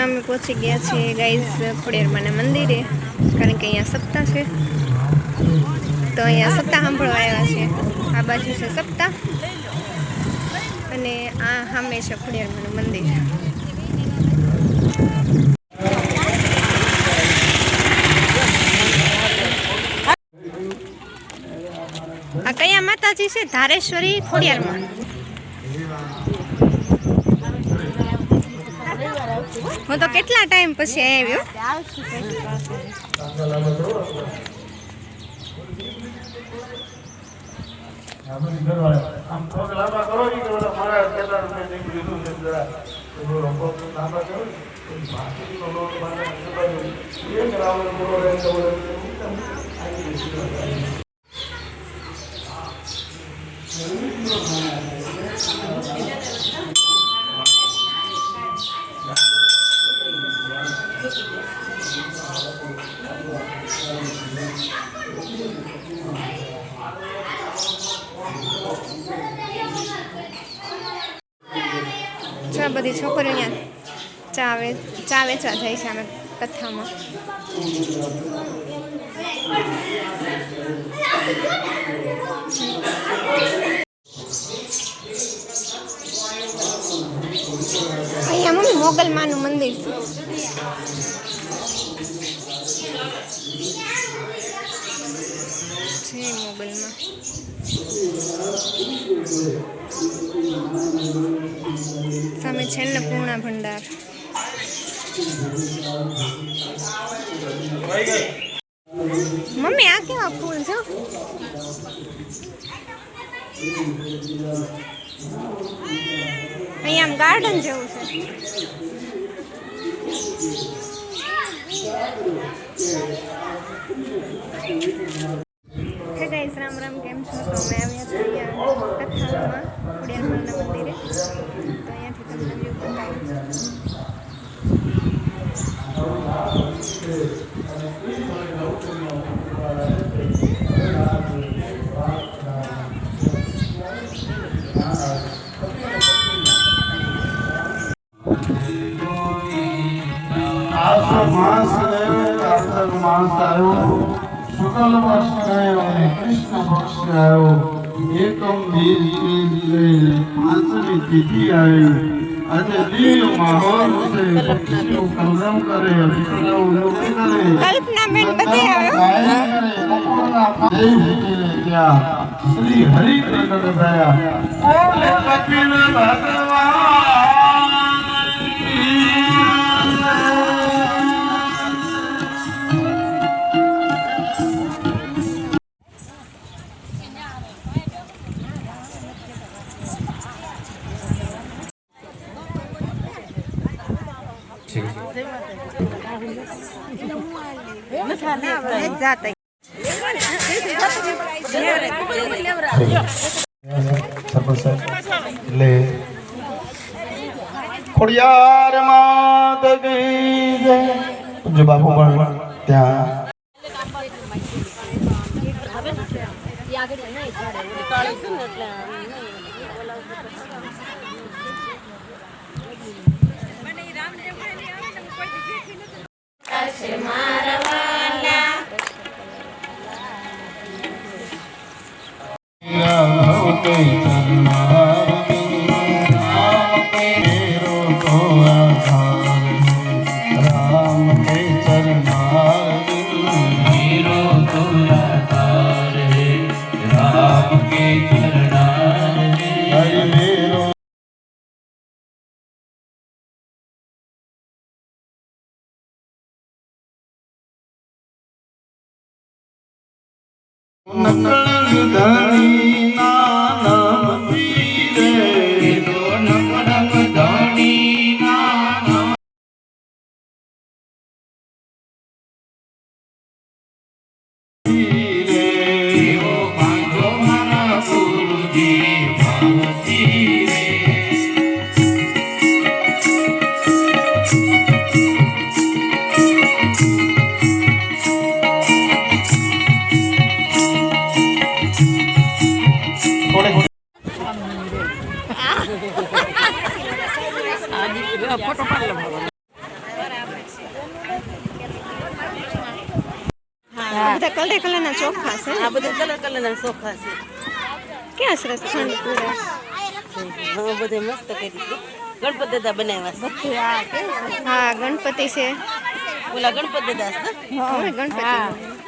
અમે પહોંચી ગયા છીએ ગાઈઝ ખોડિયારમાંના મંદિરે, કારણ કે અહીંયા સપ્તાહ છે, તો અહીંયા સપ્તાહ સાંભળવા આવ્યા છે. આ બાજુ છે સપ્તાહ અને આ સામે છે ખોડિયારમાંનું મંદિર. આ કયા માતાજી છે? ધારેશ્વરી ખોડિયારમાં. હું તો કેટલા ટાઈમ પછી આવ્યો. બધી છોકરીઓ અહીંયા ચા વેચવા જાય છે. અમે કથામાં અહીંયા મમ્મી મોગલમાનું મંદિર છે. મોગલમાં સામે છે ને પૂર્ણા ભંડાર. મમ્મી આ કેવા ફૂલ છે? અહીંયા આમ ગાર્ડન જેવું છે. હે ગાઈસ, રામ રામ, કેમ છો? તો અમે આવ્યા છીએ કથામાં ખોડિયારમાંના મંદિરે. તો અહીંયાથી તમને વ્યૂ બતાવું. मास आयो शुक्ल वर्ष आयो कृष्ण पक्ष आयो एकम बीज पांचवी तिथि आई अने दिव्य माहौल से विष्णु कलरम करे विष्णु लोके करे कल्पना में बते आयो क्या श्री हरि प्रकट दया बोले कपिल भगवान ખોડિયાર માત કી જય. જો બાપુ પણ ત્યાં નકળ ધણી નામ પીરે તો નકળ ધણી નામ પીરે એવો પાંચો મારા ગુરુજી ભાવતી રે. બધા કલરે કલરના ચોખા છે આ બધા કલર કલરના ચોખા છે. ક્યાં સરસ ખાંડ પૂરા હા બધે મસ્ત કરી દીધું. ગણપત દાદા બનાવ્યા છે. હા ગણપતિ છે ઓલા ગણપત દાદા છે ને? હવે ગણપતિ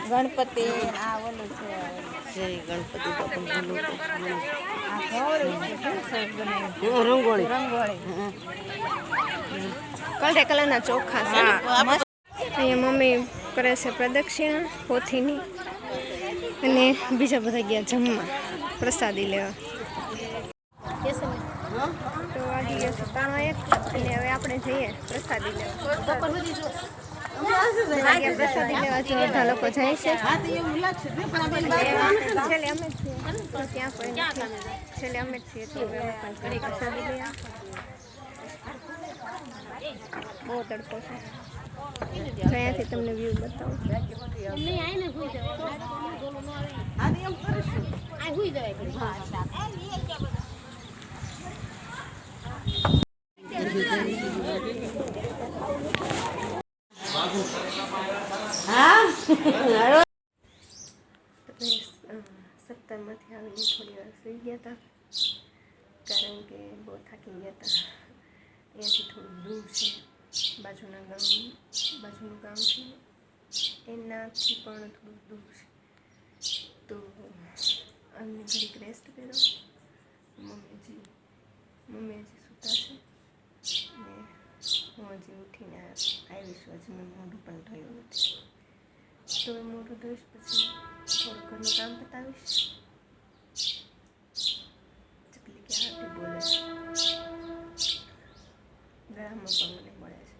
ગણપતિ આ ઓલું છે જય ગણપતિ બાપા બોલો તો. આ ગૌરી છે કેવું સરસ બનાવ્યું. રંગોળી. રંગોળી કલરે કલરના ચોખા છે આપણે અહીંયા મમ્મી કરે છે પ્રદક્ષિણા પોથીની અને બીજા બધા ગયા જમવા પ્રસાદી લેવા તો વાગી ગયા છે 3:01 અને હવે આપણે જઈએ પ્રસાદી લેવા વાગ્યા પ્રસાદી લેવા જો બધા લોકો જાય છે છેલ્લે અમે જ છીએ તો ત્યાં કોઈ નથી છેલ્લે અમે જ છીએ તો હવે અમે પણ ઘણી પ્રસાદી લઈએ બહુ તડકો છે અહીંયાથી તમને વ્યૂ બતાવું સત્તરમાંથી આવીને થોડી વાર સુઈ ગયા હતા કારણ કે બહુ થાકી ગયા હતા અહીંયાથી થોડું દૂર છે બાજુનું ગામ છે એનાથી પણ થોડું દૂર છે તો અમને ઘડીક રેસ્ટ કર્યો મમ્મી હજી સૂતા છે ને હું હજી ઉઠીને આવીશું હજી મેં મોઢું પણ ધોયું નથી તો મોઢું ધોઈશ પછી થોડું ઘરનું કામ બતાવીશ ચકલી કે આરતી બોલે છે ગળામાં પણ મને મળે છે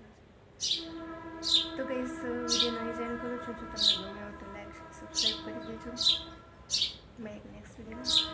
તો કઈશ વિડીયોનો ડિઝાઇન કરું છું જો તમને ગમે તો લાઈક સબસ્ક્રાઈબ કરી દેજો મેં એક નેક્સ્ટ વિડીયોમાં